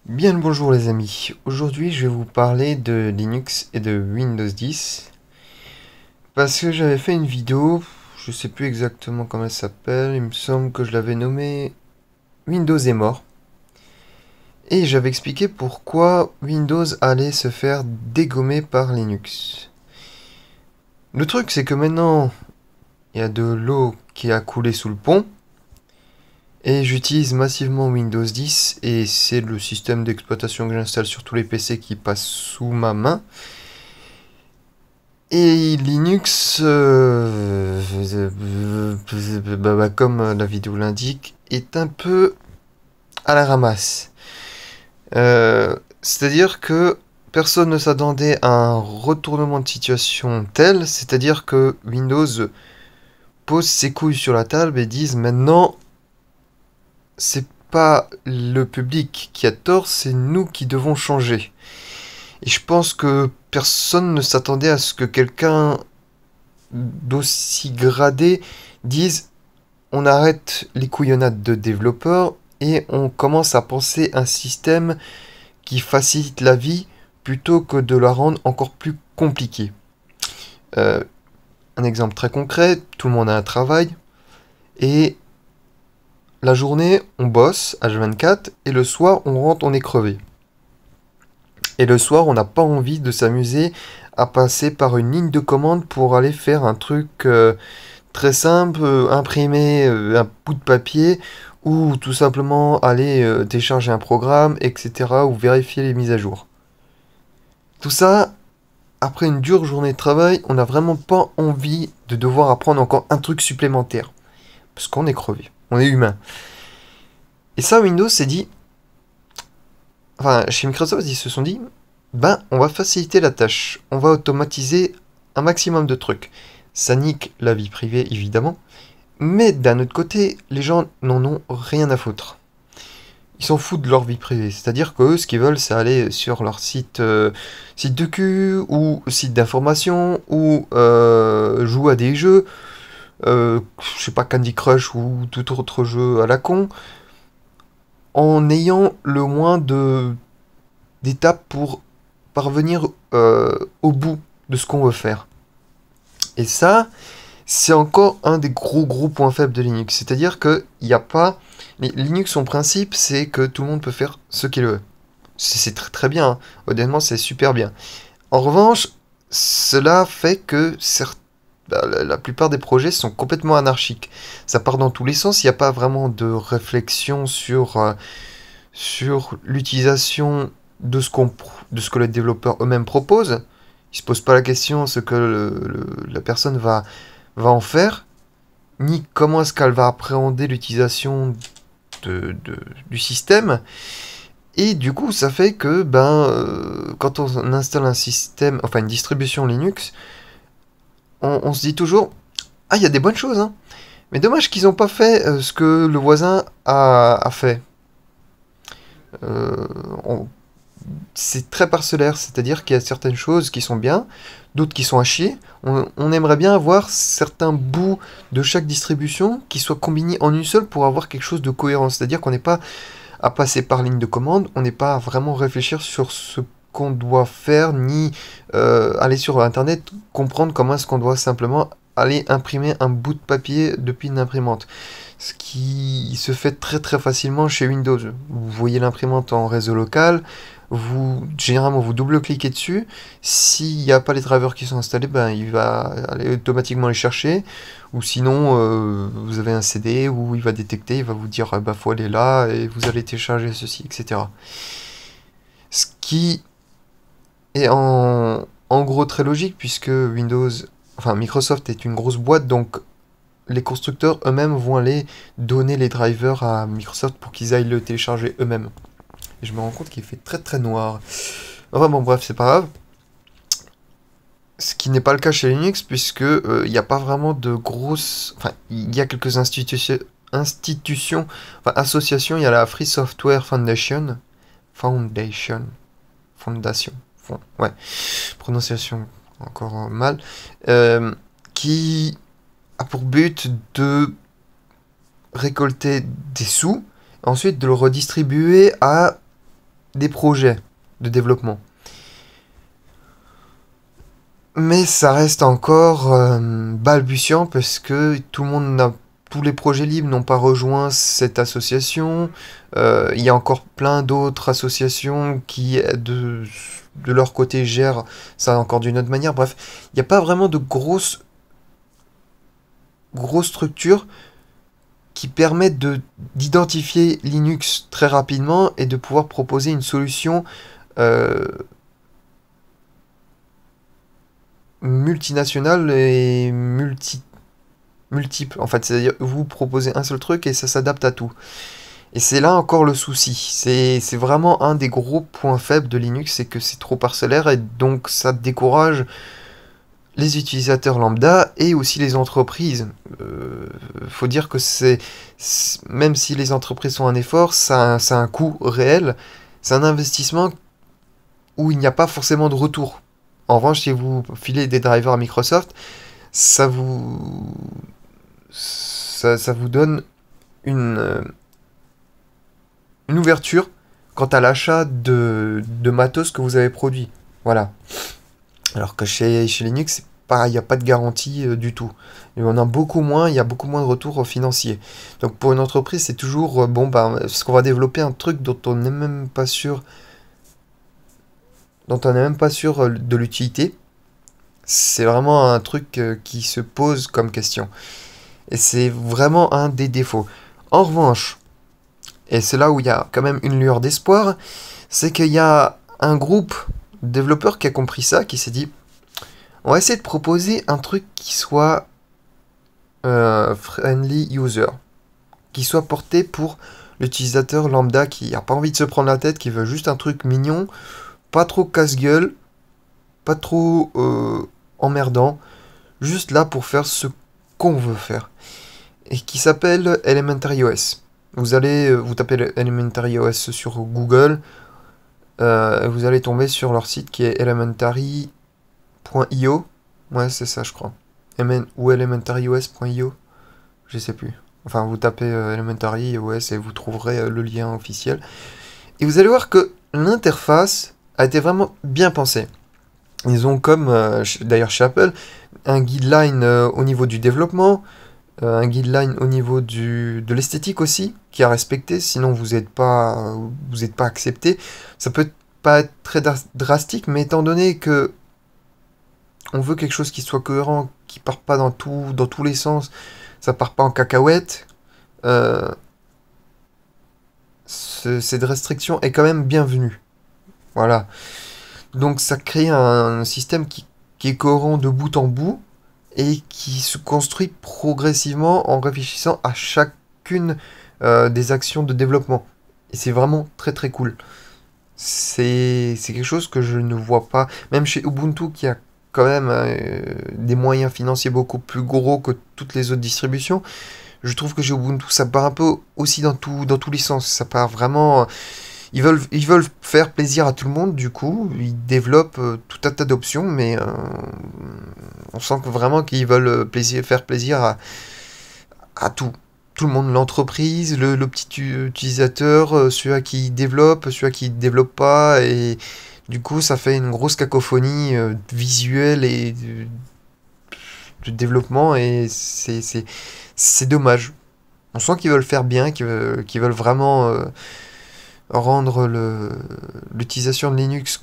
Bien le bonjour les amis, aujourd'hui je vais vous parler de Linux et de Windows 10 parce que j'avais fait une vidéo, je sais plus exactement comment elle s'appelle, il me semble que je l'avais nommée Windows est mort et j'avais expliqué pourquoi Windows allait se faire dégommer par Linux. Le truc c'est que maintenant il y a de l'eau qui a coulé sous le pont et j'utilise massivement Windows 10 et c'est le système d'exploitation que j'installe sur tous les PC qui passe sous ma main. Et Linux, comme la vidéo l'indique, est un peu à la ramasse. C'est-à-dire que personne ne s'attendait à un retournement de situation tel, c'est-à-dire que Windows pose ses couilles sur la table et dise maintenant, c'est pas le public qui a tort, c'est nous qui devons changer. Et je pense que personne ne s'attendait à ce que quelqu'un d'aussi gradé disent on arrête les couillonnades de développeurs et on commence à penser un système qui facilite la vie plutôt que de la rendre encore plus compliquée. Euh, un exemple très concret, tout le monde a un travail et la journée on bosse H24 et le soir on rentre, on est crevé. Et le soir on n'a pas envie de s'amuser à passer par une ligne de commande pour aller faire un truc très simple, imprimer un bout de papier ou tout simplement aller télécharger un programme, etc. ou vérifier les mises à jour. Tout ça, après une dure journée de travail, on n'a vraiment pas envie de devoir apprendre encore un truc supplémentaire. Parce qu'on est crevé, on est humain. Et ça, Windows s'est dit, enfin chez Microsoft, ils se sont dit, ben on va faciliter la tâche, on va automatiser un maximum de trucs. Ça nique la vie privée, évidemment. Mais d'un autre côté, les gens n'en ont rien à foutre. Ils s'en foutent de leur vie privée. C'est-à-dire qu'eux, ce qu'ils veulent, c'est aller sur leur site de cul, ou site d'information, ou jouer à des jeux, je sais pas, Candy Crush ou tout autre jeu à la con, en ayant le moins d'étapes pour parvenir au bout de ce qu'on veut faire. Et ça, c'est encore un des gros points faibles de Linux. C'est-à-dire qu'il n'y a pas... Linux, son principe, c'est que tout le monde peut faire ce qu'il veut. C'est très bien, hein. Honnêtement, c'est super bien. En revanche, cela fait que la plupart des projets sont complètement anarchiques. Ça part dans tous les sens, il n'y a pas vraiment de réflexion sur l'utilisation de ce que les développeurs eux-mêmes proposent. Ils se posent pas la question ce que la personne va en faire, ni comment est-ce qu'elle va appréhender l'utilisation du système. Et du coup, ça fait que quand on installe un système, enfin une distribution Linux, on se dit toujours, ah, il y a des bonnes choses, hein. Mais dommage qu'ils n'ont pas fait ce que le voisin a fait. Euh, on- c'est très parcellaire, c'est-à-dire qu'il y a certaines choses qui sont bien, d'autres qui sont à chier. On aimerait bien avoir certains bouts de chaque distribution qui soient combinés en une seule pour avoir quelque chose de cohérent. C'est-à-dire qu'on n'est pas à passer par ligne de commande, on n'est pas à vraiment réfléchir sur ce qu'on doit faire, ni aller sur Internet comprendre comment est-ce qu'on doit simplement aller imprimer un bout de papier depuis une imprimante. Ce qui se fait très facilement chez Windows. Vous voyez l'imprimante en réseau local, généralement vous double-cliquez dessus. S'il n'y a pas les drivers qui sont installés, ben, il va aller automatiquement les chercher. Ou sinon, vous avez un CD où il va détecter, il va vous dire, ah bah, faut aller là et vous allez télécharger ceci, etc. Ce qui est en gros très logique puisque enfin Microsoft est une grosse boîte, donc les constructeurs eux-mêmes vont aller donner les drivers à Microsoft pour qu'ils aillent le télécharger eux-mêmes. Et je me rends compte qu'il fait très noir. Enfin bon, bref, c'est pas grave. Ce qui n'est pas le cas chez Linux, puisque il n'y a pas vraiment de grosses... Enfin, il y a quelques institutions, enfin associations. Il y a la Free Software Foundation. Foundation. Fondation. Ouais. Prononciation encore mal. euh, qui a pour but de récolter des sous, ensuite de le redistribuer à des projets de développement. Mais ça reste encore balbutiant parce que tous les projets libres n'ont pas rejoint cette association. Il y a encore plein d'autres associations qui, de leur côté, gèrent ça encore d'une autre manière. Bref, il n'y a pas vraiment de grosses structures qui permettent d'identifier Linux très rapidement et de pouvoir proposer une solution euh, multinationale et multiple. En fait, c'est-à-dire vous proposez un seul truc et ça s'adapte à tout. Et c'est là encore le souci. C'est vraiment un des gros points faibles de Linux, c'est que c'est trop parcellaire et donc ça décourage les utilisateurs lambda et aussi les entreprises. Faut dire que même si les entreprises font un effort, ça a un coût réel. C'est un investissement où il n'y a pas forcément de retour. En revanche, si vous filez des drivers à Microsoft, ça vous, ça vous donne une, une ouverture quant à l'achat de matos que vous avez produit. Voilà. Alors que chez Linux, c'est pareil, il n'y a pas de garantie du tout. Et on a beaucoup moins, il y a beaucoup moins de retours financiers. Donc pour une entreprise, c'est toujours bon, bah, parce qu'on va développer un truc dont on n'est même pas sûr, de l'utilité. C'est vraiment un truc qui se pose comme question. Et c'est vraiment un des défauts. En revanche, et c'est là où il y a quand même une lueur d'espoir, c'est qu'il y a un groupe de développeurs qui a compris ça, qui s'est dit, on va essayer de proposer un truc qui soit friendly user, qui soit porté pour l'utilisateur lambda qui n'a pas envie de se prendre la tête, qui veut juste un truc mignon, pas trop casse-gueule, pas trop emmerdant, juste là pour faire ce qu'on veut faire. Et qui s'appelle Elementary OS. Vous tapez Elementary OS sur Google, vous allez tomber sur leur site qui est elementary.io. Ouais, c'est ça, je crois. Ou elementaryos.io. Je sais plus. Enfin, vous tapez Elementary OS et vous trouverez le lien officiel. Et vous allez voir que l'interface a été vraiment bien pensée. Ils ont comme, d'ailleurs chez Apple, un guideline au niveau du développement, un guideline au niveau de l'esthétique aussi, qui a respecté, sinon vous n'êtes pas accepté. Ça peut pas être très drastique, mais étant donné que on veut quelque chose qui soit cohérent, qui part pas dans tous les sens, ça part pas en cacahuète, euh, cette restriction est quand même bienvenue. Voilà. Donc ça crée un système qui est cohérent de bout en bout et qui se construit progressivement en réfléchissant à chacune des actions de développement. Et c'est vraiment très très cool. C'est quelque chose que je ne vois pas, même chez Ubuntu qui a quand même des moyens financiers beaucoup plus gros que toutes les autres distributions. Je trouve que chez Ubuntu ça part un peu aussi dans tous les sens. Ça part vraiment. Ils veulent faire plaisir à tout le monde, du coup, ils développent tout un tas d'options, mais on sent vraiment qu'ils veulent faire plaisir à tout le monde, l'entreprise, le petit utilisateur, celui à qui développe, celui à qui développe pas, et du coup, ça fait une grosse cacophonie visuelle et de développement, et c'est dommage. On sent qu'ils veulent faire bien, qu'ils veulent vraiment rendre l'utilisation de Linux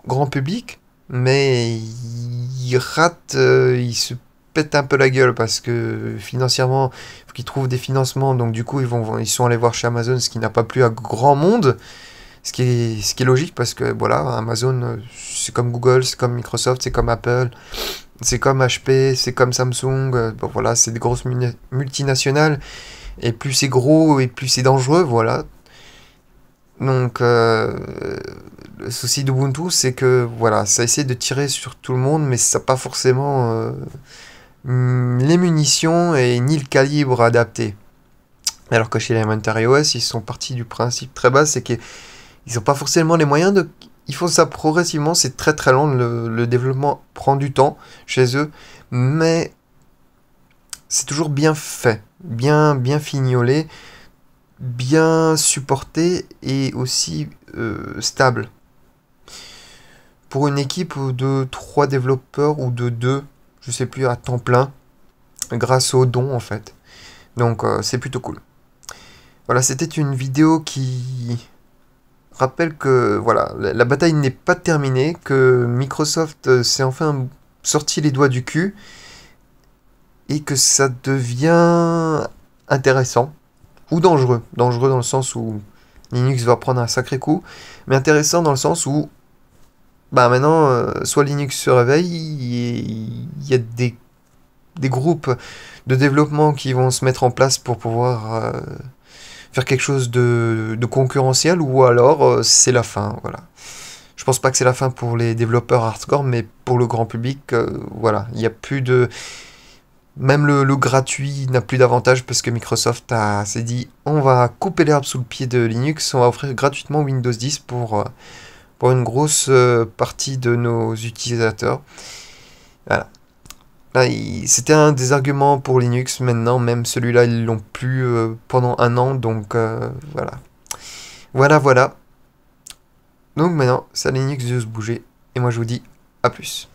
grand public, mais ils ratent, ils se pètent un peu la gueule parce que financièrement, il faut qu'ils trouvent des financements, donc du coup ils sont allés voir chez Amazon, ce qui n'a pas plu à grand monde, ce qui est logique parce que voilà, Amazon c'est comme Google, c'est comme Microsoft, c'est comme Apple, c'est comme HP, c'est comme Samsung, bon, voilà, c'est des grosses multinationales, et plus c'est gros et plus c'est dangereux, voilà. Donc, le souci d'Ubuntu, c'est que voilà, ça essaie de tirer sur tout le monde, mais ça n'a pas forcément les munitions et ni le calibre adapté. Alors que chez Elementary OS, ils sont partis du principe très bas, c'est qu'ils n'ont pas forcément les moyens de. Ils font ça progressivement, c'est très très lent, le développement prend du temps chez eux, mais c'est toujours bien fait, bien fignolé, bien supporté et aussi stable. Pour une équipe de 3 développeurs ou de 2, je sais plus, à temps plein, grâce aux dons en fait. Donc c'est plutôt cool. Voilà, c'était une vidéo qui rappelle que voilà, la bataille n'est pas terminée, que Microsoft s'est enfin sorti les doigts du cul et que ça devient intéressant ou dangereux. Dangereux dans le sens où Linux va prendre un sacré coup, mais intéressant dans le sens où bah maintenant, soit Linux se réveille, il y a des groupes de développement qui vont se mettre en place pour pouvoir faire quelque chose de concurrentiel, ou alors c'est la fin, voilà. Je pense pas que c'est la fin pour les développeurs hardcore, mais pour le grand public, voilà, il n'y a plus de... Même le gratuit n'a plus d'avantage parce que Microsoft s'est dit on va couper l'herbe sous le pied de Linux, on va offrir gratuitement Windows 10 pour une grosse partie de nos utilisateurs. Voilà. Là, c'était un des arguments pour Linux. Maintenant, même celui-là, ils l'ont plus pendant un an. Donc, voilà. Voilà, voilà. Donc maintenant, c'est à Linux de se bouger. Et moi, je vous dis à plus.